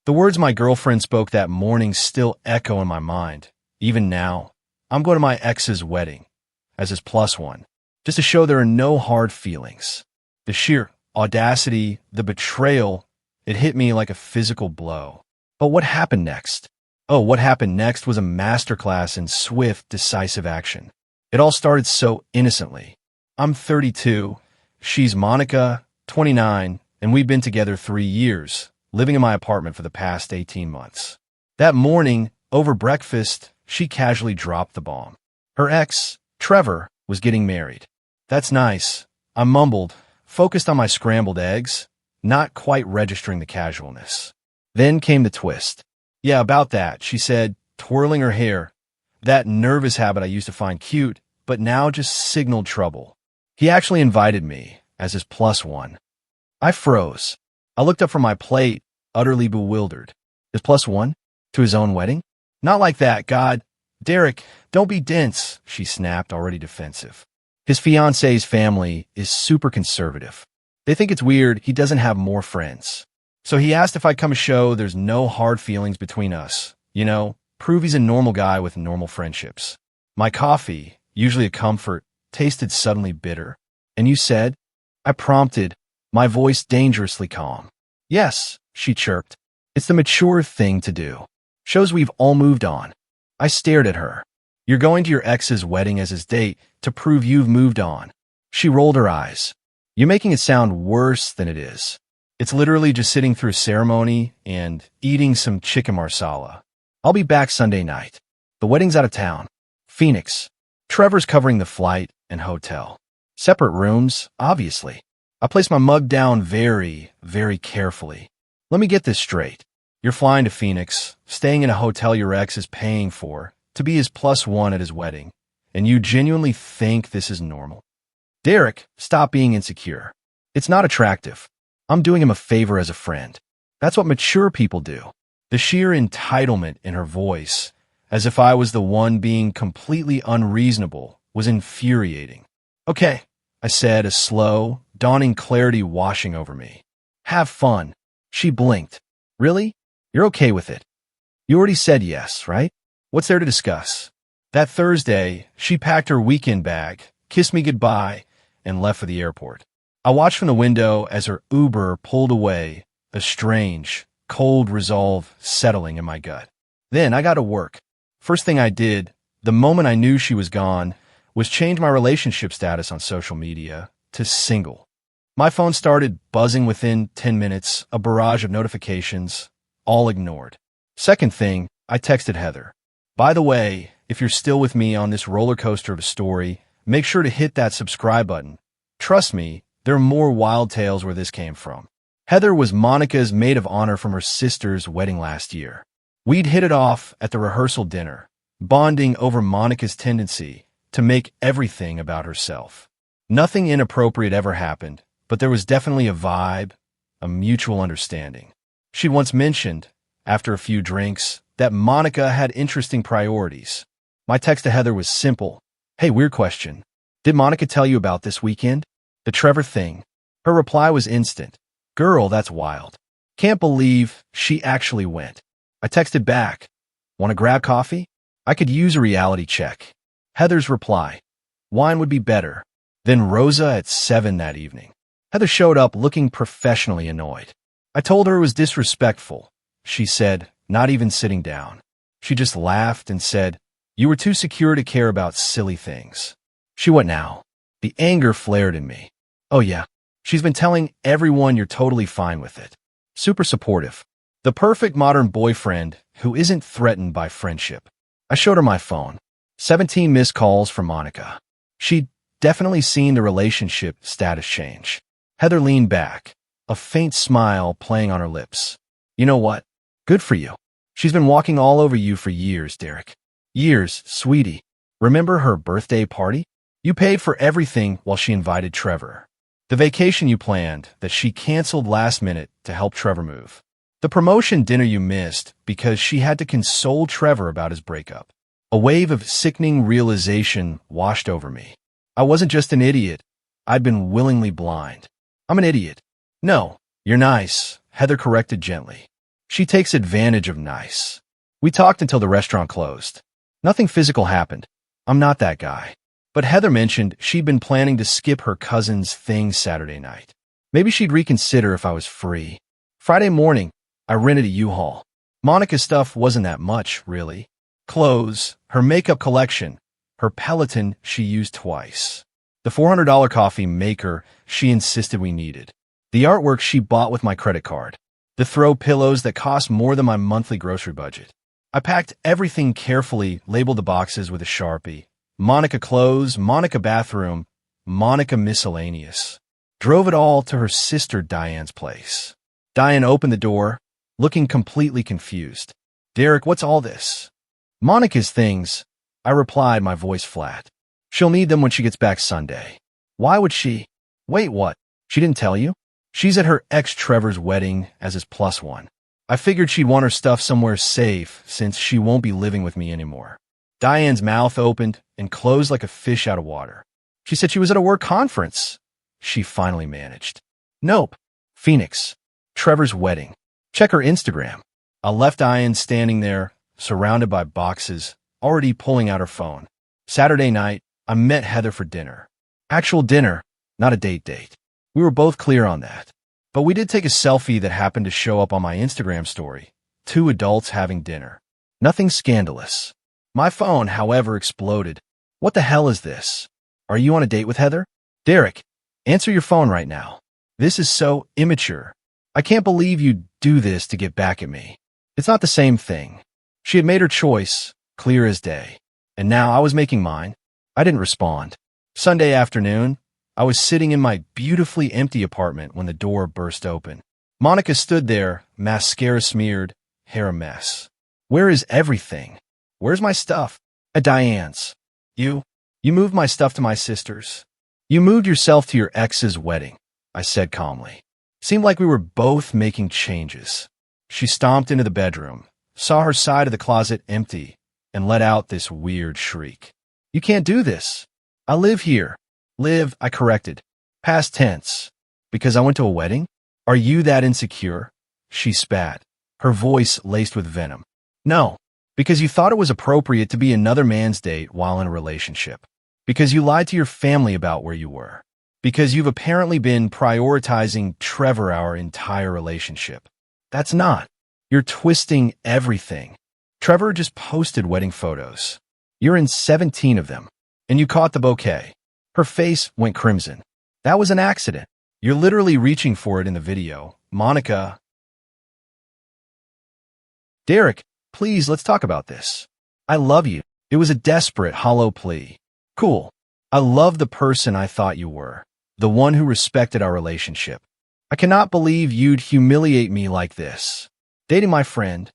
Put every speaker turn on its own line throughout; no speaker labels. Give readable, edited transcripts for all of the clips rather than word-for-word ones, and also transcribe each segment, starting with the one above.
The words my girlfriend spoke that morning still echo in my mind. Even now, I'm going to my ex's wedding as his plus one, just to show there are no hard feelings. The sheer audacity, the betrayal, it hit me like a physical blow. But what happened next? Oh, what happened next was a masterclass in swift, decisive action. It all started so innocently. I'm 32, she's Monica, 29, and we've been together 3 years, living in my apartment for the past 18 months. That morning, over breakfast, she casually dropped the bomb. Her ex, Trevor, was getting married. That's nice, I mumbled, focused on my scrambled eggs, not quite registering the casualness. Then came the twist. Yeah, about that, she said, twirling her hair. That nervous habit I used to find cute, but now just signaled trouble. He actually invited me as his plus one. I froze. I looked up from my plate, utterly bewildered. His plus one? To his own wedding? Not like that, God. Derek, don't be dense, she snapped, already defensive. His fiancée's family is super conservative. They think it's weird he doesn't have more friends. So he asked if I'd come show there's no hard feelings between us. You know, prove he's a normal guy with normal friendships. My coffee, usually a comfort, tasted suddenly bitter. And you said? I prompted, my voice dangerously calm. Yes, she chirped. It's the mature thing to do. Shows we've all moved on. I stared at her. You're going to your ex's wedding as his date to prove you've moved on. She rolled her eyes. You're making it sound worse than it is. It's literally just sitting through a ceremony and eating some chicken marsala. I'll be back Sunday night. The wedding's out of town. Phoenix. Trevor's covering the flight and hotel. Separate rooms, obviously. I placed my mug down very, very carefully. Let me get this straight. You're flying to Phoenix, staying in a hotel your ex is paying for, to be his plus one at his wedding, and you genuinely think this is normal? Derek, stop being insecure. It's not attractive. I'm doing him a favor as a friend. That's what mature people do. The sheer entitlement in her voice, as if I was the one being completely unreasonable, was infuriating. Okay, I said, a slow, dawning clarity washing over me. Have fun. She blinked. Really? You're okay with it? You already said yes, right? What's there to discuss? That Thursday, she packed her weekend bag, kissed me goodbye, and left for the airport. I watched from the window as her Uber pulled away, a strange, cold resolve settling in my gut. Then I got to work. First thing I did, the moment I knew she was gone, was change my relationship status on social media to single. My phone started buzzing within 10 minutes, a barrage of notifications, all ignored. Second thing, I texted Heather. By the way, if you're still with me on this roller coaster of a story, make sure to hit that subscribe button. Trust me, there are more wild tales where this came from. Heather was Monica's maid of honor from her sister's wedding last year. We'd hit it off at the rehearsal dinner, bonding over Monica's tendency to make everything about herself. Nothing inappropriate ever happened, but there was definitely a vibe, a mutual understanding. She'd once mentioned, after a few drinks, that Monica had interesting priorities. My text to Heather was simple. Hey, weird question. Did Monica tell you about this weekend? The Trevor thing. Her reply was instant. Girl, that's wild. Can't believe she actually went. I texted back. Want to grab coffee? I could use a reality check. Heather's reply. Wine would be better. Then Rosa at 7 that evening. Heather showed up looking professionally annoyed. I told her it was disrespectful. She said, not even sitting down. She just laughed and said, you were too secure to care about silly things. She what now? The anger flared in me. Oh yeah, she's been telling everyone you're totally fine with it. Super supportive. The perfect modern boyfriend who isn't threatened by friendship. I showed her my phone. 17 missed calls from Monica. She'd definitely seen the relationship status change. Heather leaned back, a faint smile playing on her lips. You know what? Good for you. She's been walking all over you for years, Derek. Years, sweetie. Remember her birthday party? You paid for everything while she invited Trevor. The vacation you planned that she canceled last minute to help Trevor move. The promotion dinner you missed because she had to console Trevor about his breakup. A wave of sickening realization washed over me. I wasn't just an idiot. I'd been willingly blind. I'm an idiot. No, you're nice, Heather corrected gently. She takes advantage of nice. We talked until the restaurant closed. Nothing physical happened. I'm not that guy. But Heather mentioned she'd been planning to skip her cousin's thing Saturday night. Maybe she'd reconsider if I was free. Friday morning, I rented a U-Haul. Monica's stuff wasn't that much, really. Clothes, her makeup collection, her Peloton she used twice. The $400 coffee maker she insisted we needed. The artwork she bought with my credit card. The throw pillows that cost more than my monthly grocery budget. I packed everything carefully, labeled the boxes with a Sharpie. Monica clothes, Monica bathroom, Monica miscellaneous. Drove it all to her sister Diane's place. Diane opened the door, looking completely confused. Derek, what's all this? Monica's things, I replied, my voice flat. She'll need them when she gets back Sunday. Why would she? Wait, what? She didn't tell you? She's at her ex Trevor's wedding as his plus one. I figured she'd want her stuff somewhere safe since she won't be living with me anymore. Diane's mouth opened and closed like a fish out of water. She said she was at a work conference. She finally managed. Nope. Phoenix. Trevor's wedding. Check her Instagram. I left Diane standing there, surrounded by boxes, already pulling out her phone. Saturday night, I met Heather for dinner. Actual dinner, not a date. We were both clear on that. But we did take a selfie that happened to show up on my Instagram story. 2 adults having dinner. Nothing scandalous. My phone, however, exploded. What the hell is this? Are you on a date with Heather? Derek, answer your phone right now. This is so immature. I can't believe you'd do this to get back at me. It's not the same thing. She had made her choice, clear as day. And now I was making mine. I didn't respond. Sunday afternoon, I was sitting in my beautifully empty apartment when the door burst open. Monica stood there, mascara smeared, hair a mess. Where is everything? Where's my stuff? At Diane's. You moved my stuff to my sister's. You moved yourself to your ex's wedding, I said calmly. Seemed like we were both making changes. She stomped into the bedroom, saw her side of the closet empty, and let out this weird shriek. You can't do this. I live here. Live, I corrected. Past tense. Because I went to a wedding? Are you that insecure? She spat, her voice laced with venom. No. Because you thought it was appropriate to be another man's date while in a relationship. Because you lied to your family about where you were. Because you've apparently been prioritizing Trevor our entire relationship. That's not. You're twisting everything. Trevor just posted wedding photos. You're in 17 of them. And you caught the bouquet. Her face went crimson. That was an accident. You're literally reaching for it in the video. Monica. Derek, please, let's talk about this. I love you. It was a desperate, hollow plea. Cool. I love the person I thought you were. The one who respected our relationship. I cannot believe you'd humiliate me like this. Dating my friend.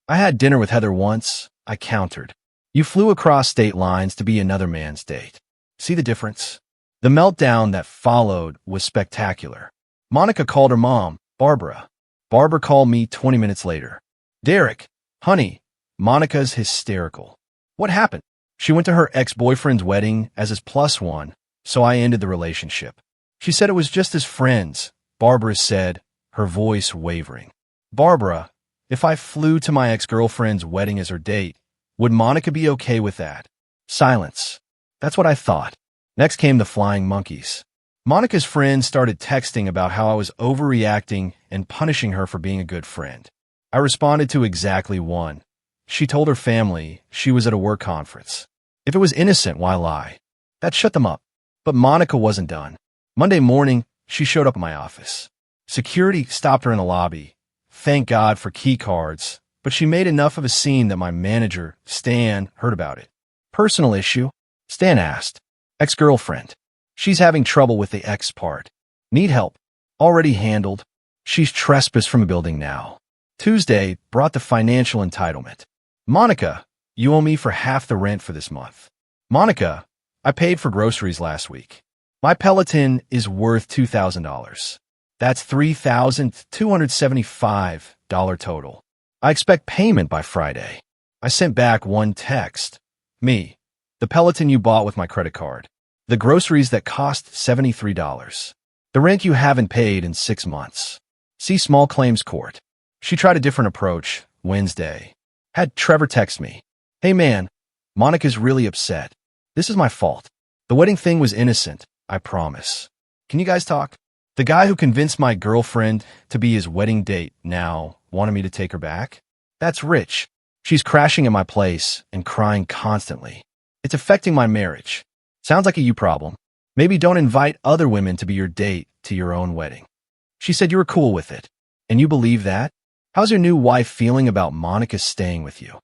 I had dinner with Heather once, I countered. You flew across state lines to be another man's date. See the difference? The meltdown that followed was spectacular. Monica called her mom, Barbara. Barbara called me 20 minutes later. Derek, honey, Monica's hysterical. What happened? She went to her ex-boyfriend's wedding as his plus one, so I ended the relationship. She said it was just as friends, Barbara said, her voice wavering. Barbara, if I flew to my ex-girlfriend's wedding as her date, would Monica be okay with that? Silence. That's what I thought. Next came the flying monkeys. Monica's friends started texting about how I was overreacting and punishing her for being a good friend. I responded to exactly one. She told her family she was at a work conference. If it was innocent, why lie? That shut them up. But Monica wasn't done. Monday morning, she showed up at my office. Security stopped her in the lobby. Thank God for key cards, but she made enough of a scene that my manager, Stan, heard about it. Personal issue? Stan asked. Ex-girlfriend. She's having trouble with the ex part. Need help. Already handled. She's trespassed from a building now. Tuesday brought the financial entitlement. Monica, you owe me for half the rent for this month. Monica, I paid for groceries last week. My Peloton is worth $2,000. That's $3,275 total. I expect payment by Friday. I sent back one text. Me, the Peloton you bought with my credit card. The groceries that cost $73. The rent you haven't paid in 6 months. See small claims court. She tried a different approach Wednesday. Had Trevor text me. Hey man, Monica's really upset. This is my fault. The wedding thing was innocent, I promise. Can you guys talk? The guy who convinced my girlfriend to be his wedding date now wanted me to take her back? That's Rich. She's crashing at my place and crying constantly. It's affecting my marriage. Sounds like a you problem. Maybe don't invite other women to be your date to your own wedding. She said you were cool with it. And you believe that? How's your new wife feeling about Monica staying with you?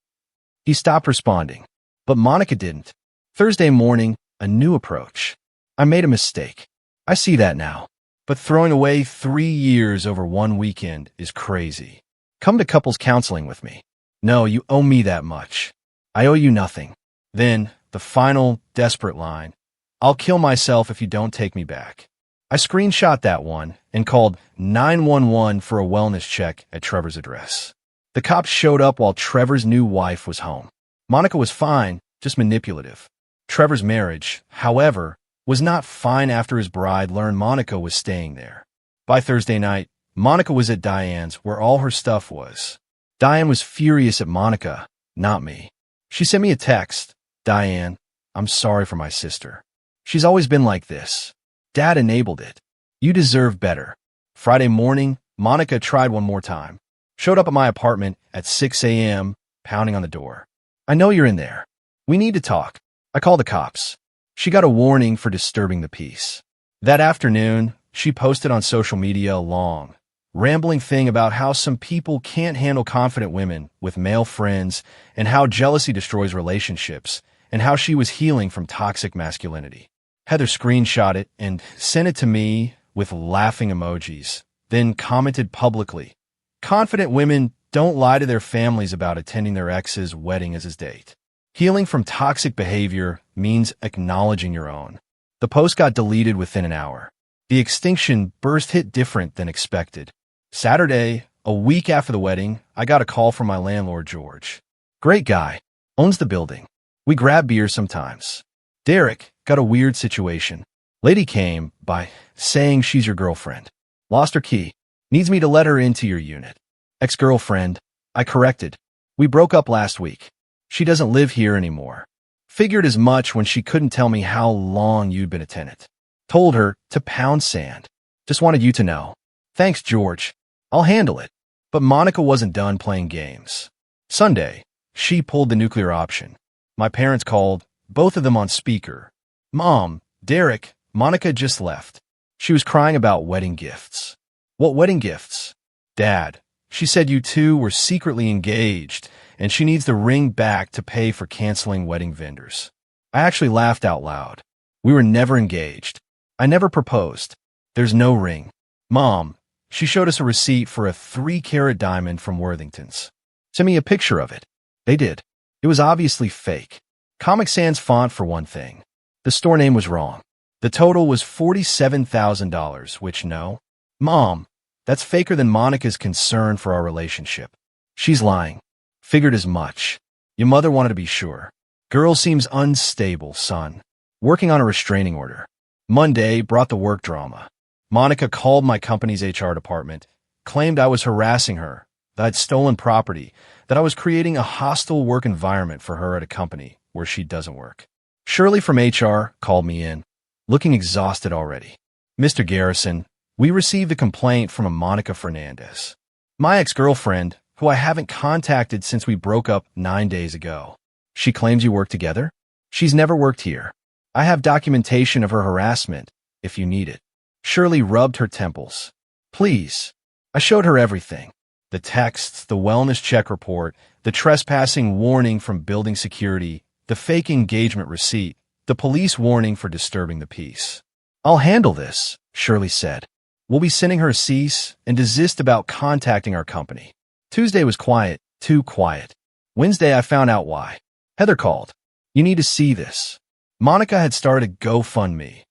He stopped responding, but Monica didn't. Thursday morning, a new approach. I made a mistake. I see that now. But throwing away 3 years over one weekend is crazy. Come to couples counseling with me. No, you owe me that much. I owe you nothing. Then, the final, desperate line. I'll kill myself if you don't take me back. I screenshot that one and called 911 for a wellness check at Trevor's address. The cops showed up while Trevor's new wife was home. Monica was fine, just manipulative. Trevor's marriage, however, was not fine after his bride learned Monica was staying there. By Thursday night, Monica was at Diane's where all her stuff was. Diane was furious at Monica, not me. She sent me a text. Diane, I'm sorry for my sister. She's always been like this. Dad enabled it. You deserve better. Friday morning, Monica tried one more time. Showed up at my apartment at 6 a.m., pounding on the door. I know you're in there. We need to talk. I called the cops. She got a warning for disturbing the peace. That afternoon, she posted on social media a long, rambling thing about how some people can't handle confident women with male friends and how jealousy destroys relationships and how she was healing from toxic masculinity. Heather screenshot it and sent it to me with laughing emojis, then commented publicly, "Confident women don't lie to their families about attending their ex's wedding as his date. Healing from toxic behavior means acknowledging your own." The post got deleted within an hour. The extinction burst hit different than expected. Saturday, a week after the wedding, I got a call from my landlord, George. Great guy, owns the building. We grab beers sometimes. Derek got a weird situation. Lady came by saying she's your girlfriend. Lost her key. Needs me to let her into your unit. Ex-girlfriend. I corrected. We broke up last week. She doesn't live here anymore. Figured as much when she couldn't tell me how long you'd been a tenant. Told her to pound sand. Just wanted you to know. Thanks, George. I'll handle it. But Monica wasn't done playing games. Sunday, she pulled the nuclear option. My parents called, both of them on speaker. Mom, Derek, Monica just left. She was crying about wedding gifts. What wedding gifts? Dad, she said you two were secretly engaged, and she needs the ring back to pay for canceling wedding vendors. I actually laughed out loud. We were never engaged. I never proposed. There's no ring. Mom, she showed us a receipt for a 3-carat diamond from Worthington's. Send me a picture of it. They did. It was obviously fake. Comic Sans font for one thing. The store name was wrong. The total was $47,000, which no. Mom, that's faker than Monica's concern for our relationship. She's lying. Figured as much. Your mother wanted to be sure. Girl seems unstable, son. Working on a restraining order. Monday brought the work drama. Monica called my company's HR department, claimed I was harassing her, that I'd stolen property, that I was creating a hostile work environment for her at a company where she doesn't work. Shirley from HR called me in, looking exhausted already. Mr. Garrison, we received a complaint from a Monica Fernandez. My ex-girlfriend, who I haven't contacted since we broke up 9 days ago. She claims you work together? She's never worked here. I have documentation of her harassment, if you need it. Shirley rubbed her temples. Please. I showed her everything. The texts, the wellness check report, the trespassing warning from building security, the fake engagement receipt, the police warning for disturbing the peace. I'll handle this, Shirley said. We'll be sending her a cease and desist about contacting our company. Tuesday was quiet, too quiet. Wednesday I found out why. Heather called. You need to see this. Monica had started a GoFundMe.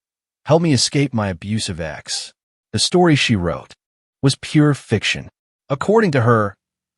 Help me escape my abusive ex. The story she wrote was pure fiction. According to her,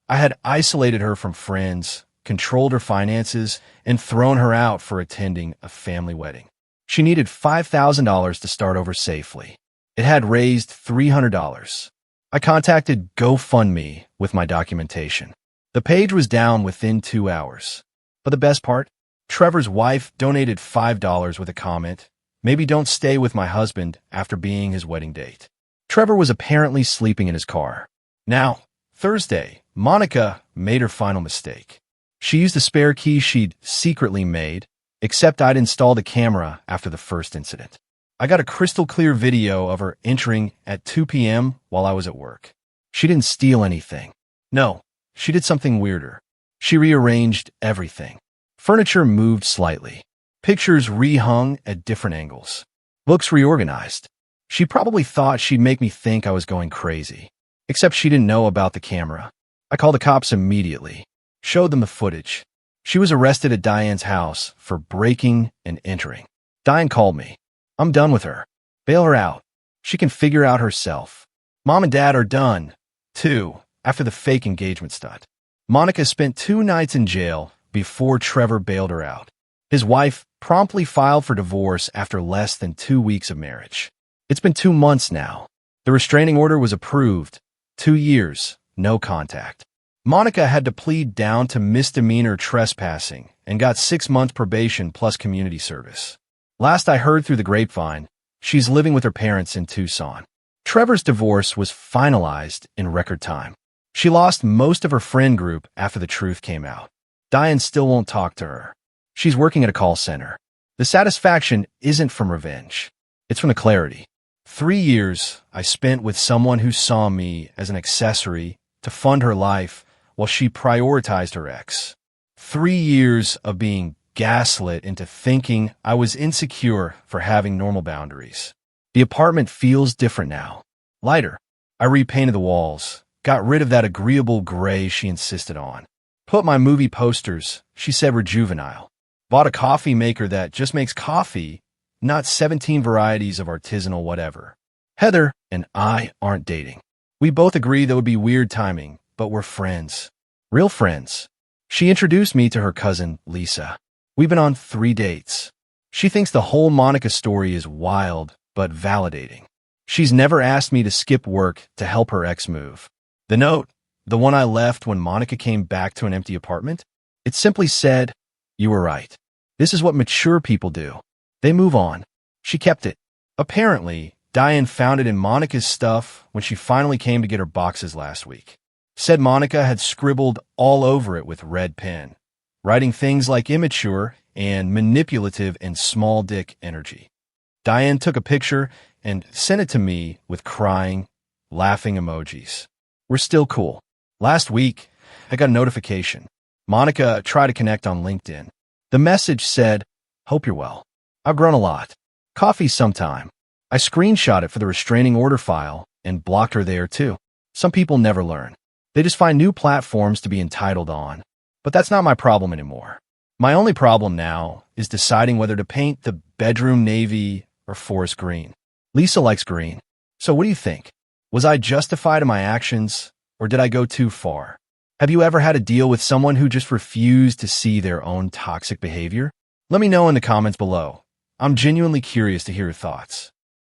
I had isolated her from friends, controlled her finances, and thrown her out for attending a family wedding. She needed $5,000 to start over safely. It had raised $300. I contacted GoFundMe with my documentation. The page was down within 2 hours. But the best part? Trevor's wife donated $5 with a comment, "Maybe don't stay with my husband after being his wedding date." Trevor was apparently sleeping in his car. Now, Thursday, Monica made her final mistake. She used a spare key she'd secretly made, except I'd installed a camera after the first incident. I got a crystal clear video of her entering at 2 p.m. while I was at work. She didn't steal anything. No, she did something weirder. She rearranged everything. Furniture moved slightly. Pictures rehung at different angles. Looks reorganized. She probably thought she'd make me think I was going crazy. Except she didn't know about the camera. I called the cops immediately. Showed them the footage. She was arrested at Diane's house for breaking and entering. Diane called me. "I'm done with her. Bail her out. She can figure out herself. Mom and Dad are done, too, after the fake engagement stunt." Monica spent 2 nights in jail before Trevor bailed her out. His wife promptly filed for divorce after less than 2 weeks of marriage. It's been 2 months now. The restraining order was approved. 2 years, no contact. Monica had to plead down to misdemeanor trespassing and got 6 months probation plus community service. Last I heard through the grapevine, she's living with her parents in Tucson. Trevor's divorce was finalized in record time. She lost most of her friend group after the truth came out. Diane still won't talk to her. She's working at a call center. The satisfaction isn't from revenge. It's from the clarity. 3 years I spent with someone who saw me as an accessory to fund her life while she prioritized her ex. 3 years of being gaslit into thinking I was insecure for having normal boundaries. The apartment feels different now. Lighter. I repainted the walls, got rid of that agreeable gray she insisted on. Put my movie posters she said were juvenile. Bought a coffee maker that just makes coffee, not 17 varieties of artisanal whatever. Heather and I aren't dating. We both agree that would be weird timing, but we're friends. Real friends. She introduced me to her cousin, Lisa. We've been on 3 dates. She thinks the whole Monica story is wild, but validating. She's never asked me to skip work to help her ex move. The note, the one I left when Monica came back to an empty apartment, it simply said, "You were right. This is what mature people do. They move on." She kept it. Apparently, Diane found it in Monica's stuff when she finally came to get her boxes last week. Said Monica had scribbled all over it with red pen, writing things like immature and manipulative and small dick energy. Diane took a picture and sent it to me with crying, laughing emojis. We're still cool. Last week, I got a notification. Monica tried to connect on LinkedIn. The message said, "Hope you're well. I've grown a lot. Coffee sometime." I screenshot it for the restraining order file and blocked her there too. Some people never learn. They just find new platforms to be entitled on. But that's not my problem anymore. My only problem now is deciding whether to paint the bedroom navy or forest green. Lisa likes green. So what do you think? Was I justified in my actions, or did I go too far? Have you ever had to deal with someone who just refused to see their own toxic behavior? Let me know in the comments below. I'm genuinely curious to hear your thoughts.